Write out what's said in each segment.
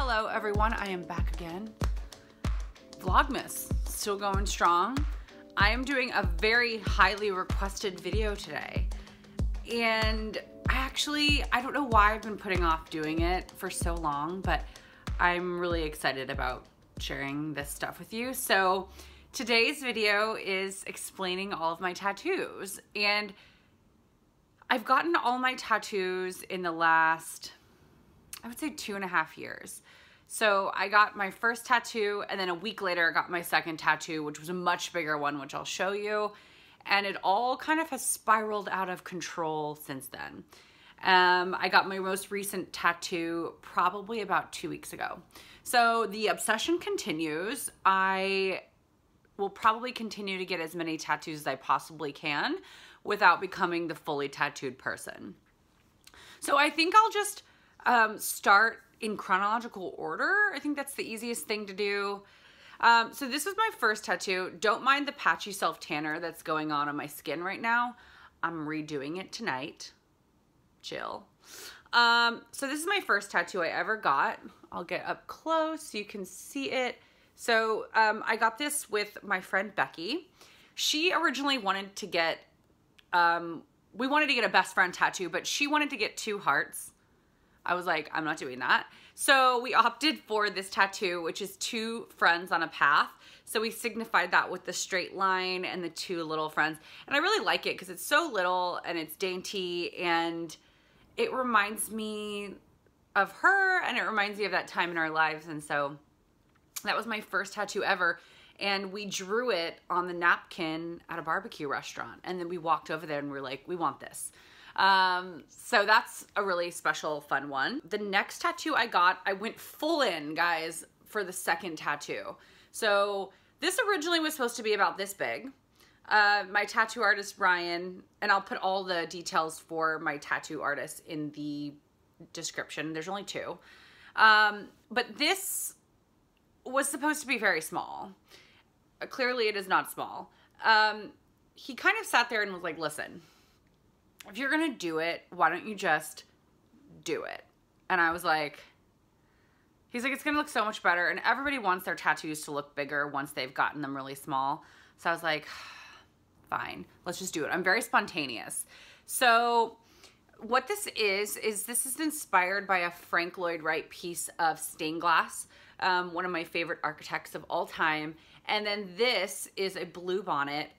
Hello everyone, I am back again. Vlogmas, still going strong. I am doing a very highly requested video today. And I don't know why I've been putting off doing it for so long, but I'm really excited about sharing this stuff with you. So today's video is explaining all of my tattoos. And I've gotten all my tattoos in the last, I would say 2.5 years. So I got my first tattoo, and then a week later I got my second tattoo, which was a much bigger one, which I'll show you. And it all kind of has spiraled out of control since then. I got my most recent tattoo probably about 2 weeks ago. So the obsession continues. I will probably continue to get as many tattoos as I possibly can without becoming the fully tattooed person. So I think I'll just start in chronological order. I think that's the easiest thing to do. So this is my first tattoo. Don't mind the patchy self-tanner that's going on my skin right now. I'm redoing it tonight. Chill. So this is my first tattoo I ever got. I'll get up close so you can see it. So I got this with my friend Becky. She originally wanted to get, we wanted to get a best friend tattoo, but she wanted to get 2 hearts. I was like, I'm not doing that. So we opted for this tattoo, which is 2 friends on a path. So we signified that with the straight line and the 2 little friends. And I really like it because it's so little and it's dainty, and it reminds me of her, and it reminds me of that time in our lives. And so that was my first tattoo ever. And we drew it on the napkin at a barbecue restaurant. And then we walked over there and we were like, we want this. So that's a really special, fun one. The next tattoo I got, I went full in, guys, for the second tattoo. So this originally was supposed to be about this big. My tattoo artist, Ryan, and I'll put all the details for my tattoo artist in the description. There's only 2. But this was supposed to be very small. Clearly it is not small. He kind of sat there and was like, listen, if you're gonna do it, why don't you just do it? And I was like, he's like, it's gonna look so much better. And everybody wants their tattoos to look bigger once they've gotten them really small. So I was like, fine, let's just do it. I'm very spontaneous. So what this is this is inspired by a Frank Lloyd Wright piece of stained glass, one of my favorite architects of all time. And then this is a blue bonnet,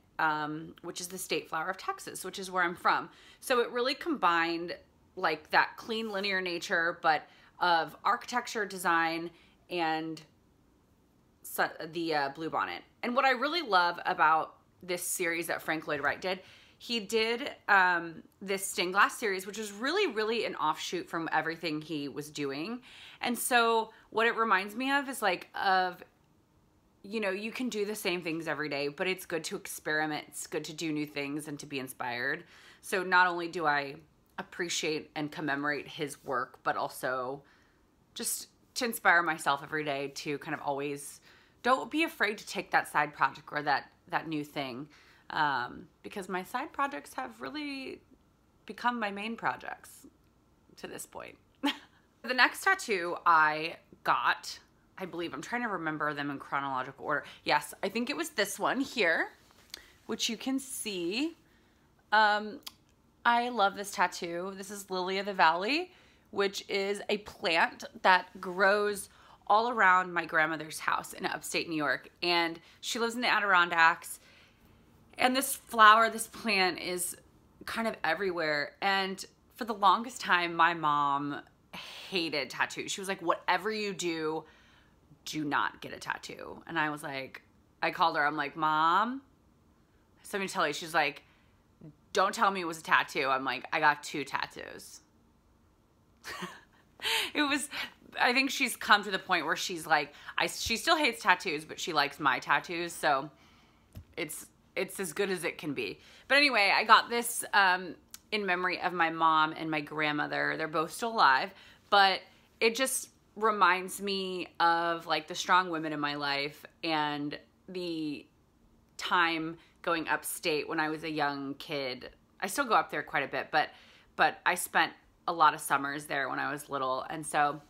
which is the state flower of Texas, which is where I'm from. So it really combined like that clean linear nature, but of architecture, design, and the blue bonnet. And what I really love about this series that Frank Lloyd Wright did, he did this stained glass series, which was really an offshoot from everything he was doing. And so what it reminds me of is like you know, you can do the same things every day, but it's good to experiment. It's good to do new things and to be inspired. So not only do I appreciate and commemorate his work, but also just to inspire myself every day to kind of always, don't be afraid to take that side project or that new thing, because my side projects have really become my main projects to this point. The next tattoo I got, I believe, I'm trying to remember them in chronological order. Yes, I think it was this one here, which you can see. I love this tattoo. This is Lily of the Valley, which is a plant that grows all around my grandmother's house in upstate New York. And she lives in the Adirondacks. And this flower, this plant is kind of everywhere. And for the longest time, my mom hated tattoos. She was like, whatever you do not get a tattoo. And I was like, I called her, I'm like, Mom, so let me tell you. She's like, don't tell me it was a tattoo. I'm like, I got 2 tattoos. It was, I think she's come to the point where she's like, she still hates tattoos, but she likes my tattoos. So it's as good as it can be. But anyway, I got this in memory of my mom and my grandmother. They're both still alive, but it just reminds me of like the strong women in my life and the time going upstate when I was a young kid. I still go up there quite a bit, but I spent a lot of summers there when I was little. And so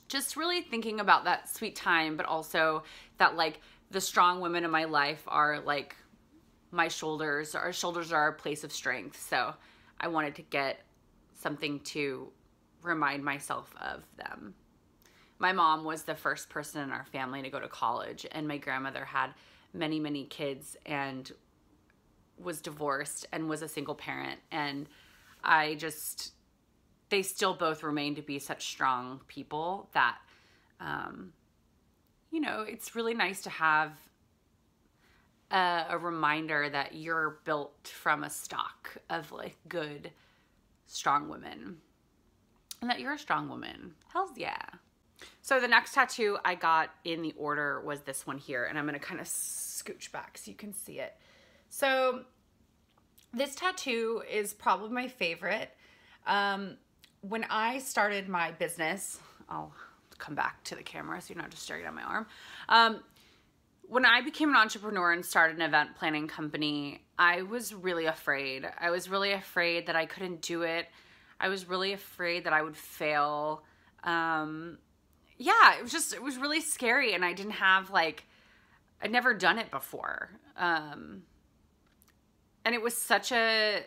just really thinking about that sweet time, but also that like the strong women in my life are like my shoulders. Our shoulders are a place of strength. So I wanted to get something to remind myself of them. My mom was the first person in our family to go to college, and my grandmother had many, many kids and was divorced and was a single parent. And they still both remain to be such strong people that, you know, it's really nice to have a reminder that you're built from a stock of like good, strong women, and that you're a strong woman. Hells yeah. So the next tattoo I got in the order was this one here, and I'm going to kind of scooch back so you can see it. So this tattoo is probably my favorite. When I started my business, I'll come back to the camera so you're not just staring at my arm. When I became an entrepreneur and started an event planning company, I was really afraid. I was really afraid that I couldn't do it. I was really afraid that I would fail. Yeah, it was really scary, and I didn't have I'd never done it before. And it was such a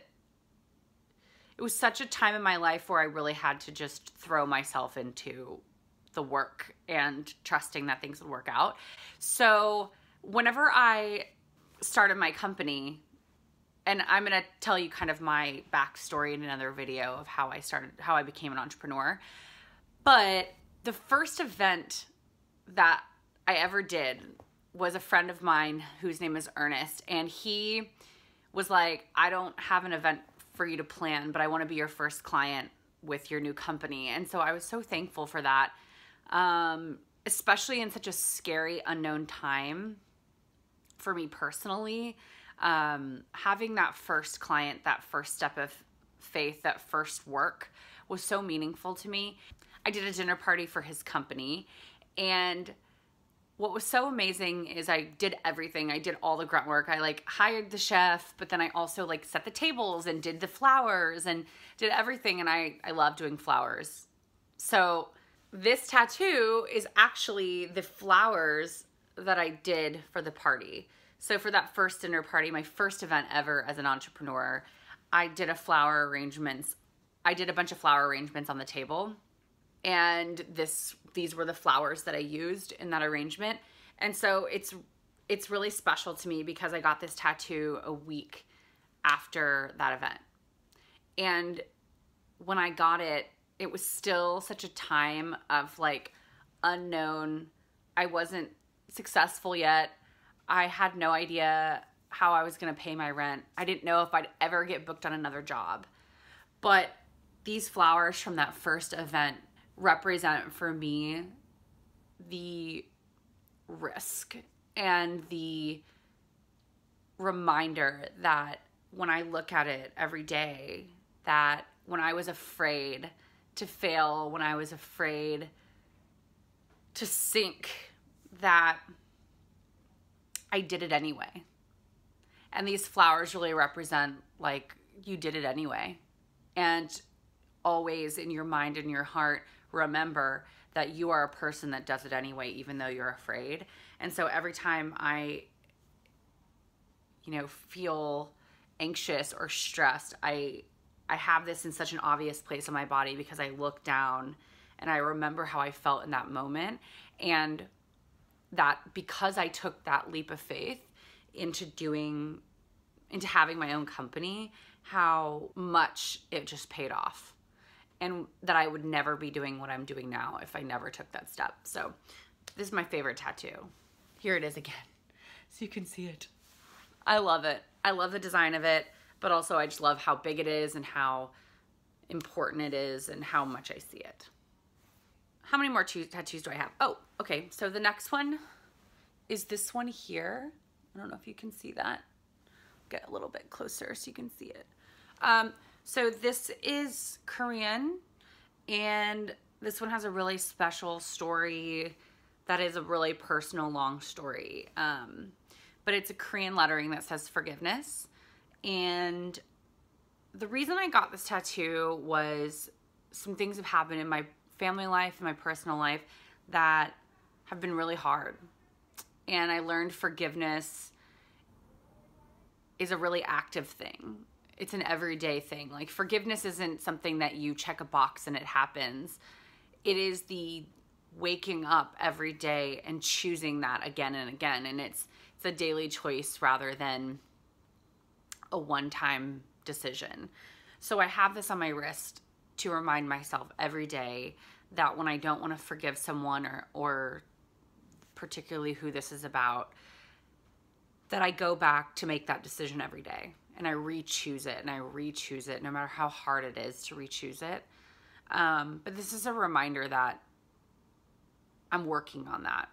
time in my life where I really had to just throw myself into the work and trusting that things would work out. So whenever I started my company, and I'm going to tell you kind of my backstory in another video of how I became an entrepreneur. But the first event that I ever did was a friend of mine whose name is Ernest, and he was like, I don't have an event for you to plan, but I want to be your first client with your new company. And so I was so thankful for that, especially in such a scary, unknown time for me personally. Having that first client, that first step of faith, that first work was so meaningful to me. I did a dinner party for his company, and what was so amazing is I did everything. I did all the grunt work. I hired the chef, but then I also set the tables and did the flowers and did everything. And I love doing flowers. So this tattoo is actually the flowers that I did for the party. So for that first dinner party, my first event ever as an entrepreneur, I did a flower arrangements. I did a bunch of flower arrangements on the table. And these were the flowers that I used in that arrangement. And so it's really special to me because I got this tattoo a week after that event. And when I got it, it was still such a time of unknown. I wasn't successful yet. I had no idea how I was going to pay my rent. I didn't know if I'd ever get booked on another job. But these flowers from that first event represent for me the risk and the reminder that when I look at it every day, that when I was afraid to fail, when I was afraid to sink, that I did it anyway. And these flowers really represent you did it anyway. And always in your mind and your heart, remember that you are a person that does it anyway, even though you're afraid. And so every time I, feel anxious or stressed, I have this in such an obvious place in my body because I look down and I remember how I felt in that moment. And that because I took that leap of faith into having my own company, how much it just paid off. And that I would never be doing what I'm doing now if I never took that step. So this is my favorite tattoo. Here it is again, so you can see it. I love it. I love the design of it, but also I just love how big it is and how important it is and how much I see it. How many more tattoos do I have? Oh, okay. So the next one is this one here. I don't know if you can see that. Get a little bit closer so you can see it. So this is Korean, and this one has a really special story that is a really personal, long story. But it's a Korean lettering that says forgiveness. And the reason I got this tattoo was some things have happened in my family life and my personal life that have been really hard. And I learned forgiveness is a really active thing. It's an everyday thing. Like, forgiveness isn't something that you check a box and it happens. It is the waking up every day and choosing that again and again. And it's a daily choice rather than a one-time decision. So I have this on my wrist to remind myself every day that when I don't want to forgive someone or particularly who this is about, that I go back to make that decision every day. And I re-choose it and I re-choose it no matter how hard it is to re-choose it. But this is a reminder that I'm working on that.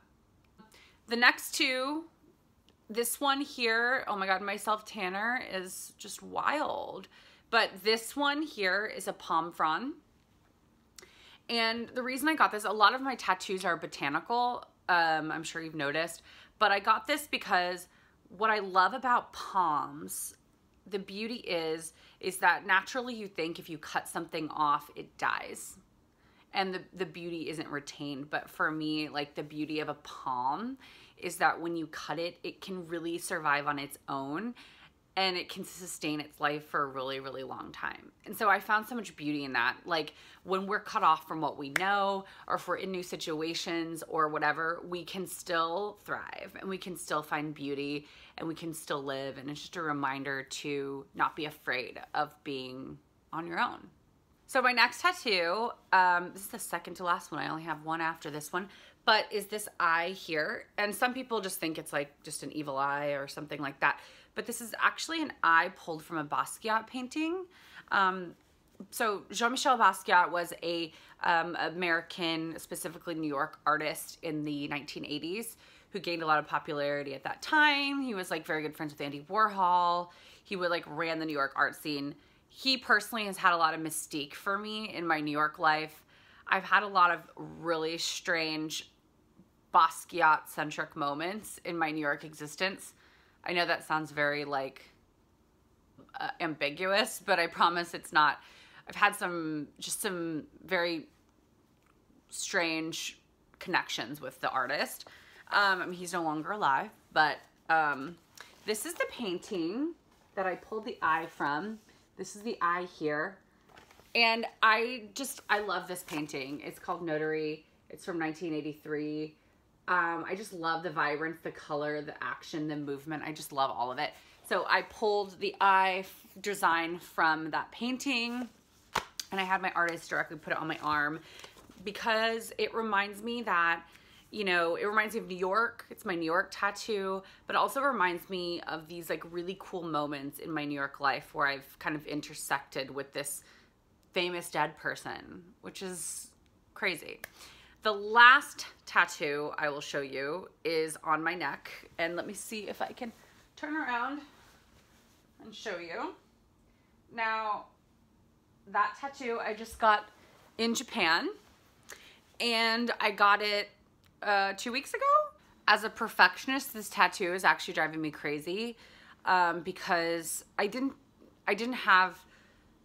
The next two, this one here, oh my God, my self-tanner is just wild. But this one here is a palm frond. And the reason I got this, a lot of my tattoos are botanical. I'm sure you've noticed. But I got this because what I love about palms, the beauty is that naturally you think if you cut something off, it dies. And the beauty isn't retained. But for me, like, the beauty of a palm is that when you cut it, it can really survive on its own and it can sustain its life for a really, really long time. And so I found so much beauty in that. Like, when we're cut off from what we know, or if we're in new situations or whatever, we can still thrive and we can still find beauty and we can still live. And it's just a reminder to not be afraid of being on your own. So my next tattoo, this is the second to last one. I only have one after this one, but is this eye here. And some people just think it's like just an evil eye or something like that. But this is actually an eye pulled from a Basquiat painting. So Jean-Michel Basquiat was a American, specifically New York artist in the 1980s who gained a lot of popularity at that time. He was like very good friends with Andy Warhol. He would like ran the New York art scene. He personally has had a lot of mystique for me in my New York life. I've had a lot of really strange Basquiat-centric moments in my New York existence. I know that sounds very like ambiguous, but I promise it's not. I've had some very strange connections with the artist. I mean, he's no longer alive, but this is the painting that I pulled the eye from. This is the eye here. And I love this painting. It's called Notary. It's from 1983. I just love the vibrance, the color, the action, the movement. I just love all of it. So I pulled the eye design from that painting and I had my artist directly put it on my arm because it reminds me that, you know, it reminds me of New York. It's my New York tattoo, but it also reminds me of these like really cool moments in my New York life where I've kind of intersected with this famous dead person, which is crazy. The last tattoo I will show you is on my neck. And let me see if I can turn around and show you. Now, that tattoo I just got in Japan. And I got it 2 weeks ago. As a perfectionist, this tattoo is actually driving me crazy because I didn't have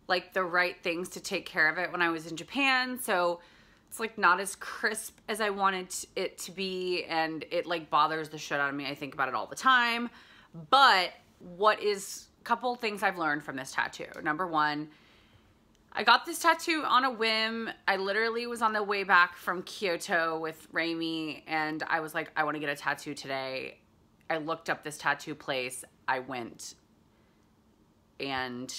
like the right things to take care of it when I was in Japan. So it's like not as crisp as I wanted it to be, and it like bothers the shit out of me. I think about it all the time. But a couple things I've learned from this tattoo. Number one, I got this tattoo on a whim. I literally was on the way back from Kyoto with Raimi and I was like, I want to get a tattoo today. I looked up this tattoo place. I went and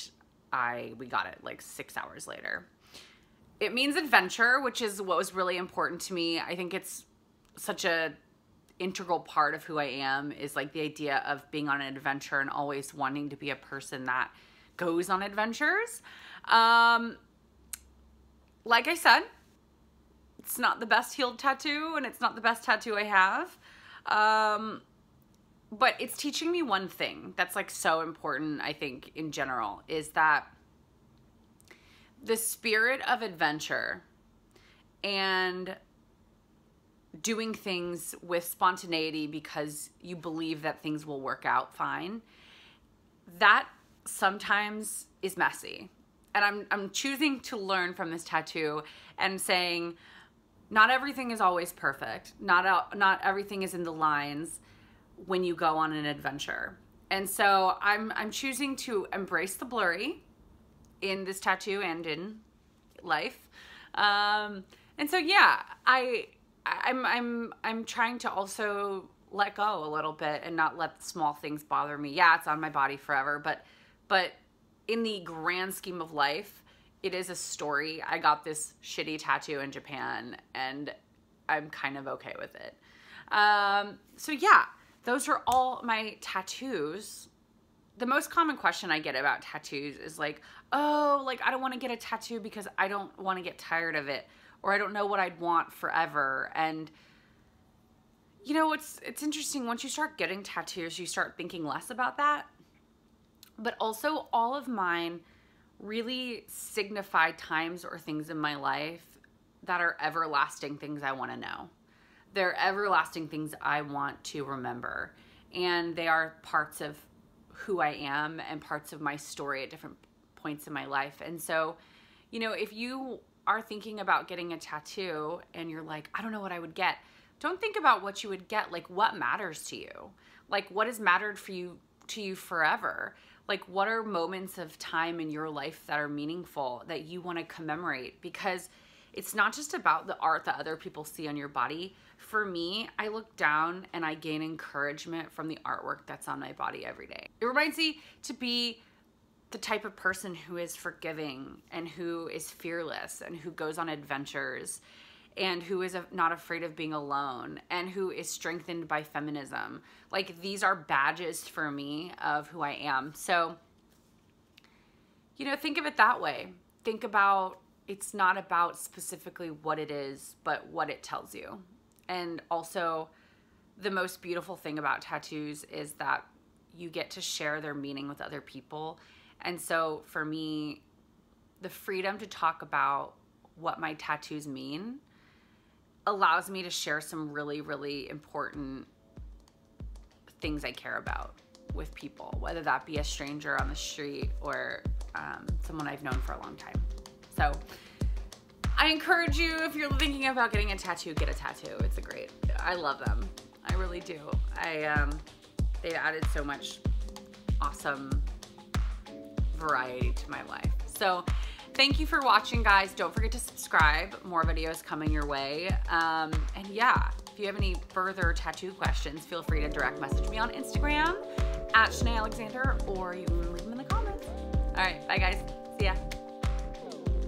we got it like 6 hours later. It means adventure, which is what was really important to me. I think it's such a integral part of who I am, is like the idea of being on an adventure and always wanting to be a person that goes on adventures. Like I said, it's not the best healed tattoo and it's not the best tattoo I have. But it's teaching me one thing that's like so important, I think, in general, is that the spirit of adventure and doing things with spontaneity because you believe that things will work out fine, that sometimes is messy. And I'm choosing to learn from this tattoo and saying, not everything is always perfect. Not everything is in the lines when you go on an adventure. And so I'm choosing to embrace the blurry in this tattoo and in life. And so yeah, I'm trying to also let go a little bit and not let the small things bother me. Yeah, it's on my body forever, but in the grand scheme of life, it is a story. I got this shitty tattoo in Japan and I'm kind of okay with it. So yeah, those are all my tattoos. The most common question I get about tattoos is like, oh, like I don't want to get a tattoo because I don't want to get tired of it, or I don't know what I'd want forever. And you know, it's interesting. Once you start getting tattoos, you start thinking less about that. But also all of mine really signify times or things in my life that are everlasting things I want to know. They're everlasting things I want to remember. And they are parts of who I am and parts of my story at different points in my life. And so, you know, if you are thinking about getting a tattoo and you're like, I don't know what I would get, don't think about what you would get. Like, what matters to you? Like, what has mattered for you to you forever? Like, what are moments of time in your life that are meaningful that you want to commemorate? Because it's not just about the art that other people see on your body. For me, I look down and I gain encouragement from the artwork that's on my body every day. It reminds me to be the type of person who is forgiving and who is fearless and who goes on adventures and who is not afraid of being alone and who is strengthened by feminism. Like, these are badges for me of who I am. So, you know, think of it that way. Think about, it's not about specifically what it is, but what it tells you. And also, the most beautiful thing about tattoos is that you get to share their meaning with other people. And so for me, the freedom to talk about what my tattoos mean allows me to share some really, really important things I care about with people, whether that be a stranger on the street or someone I've known for a long time. So I encourage you, if you're thinking about getting a tattoo, get a tattoo. It's I love them. I really do. They've added so much awesome variety to my life. So thank you for watching, guys. Don't forget to subscribe. More videos coming your way. And yeah, if you have any further tattoo questions, feel free to direct message me on Instagram @Chinae Alexander, or you can leave them in the comments. All right, bye guys. See ya.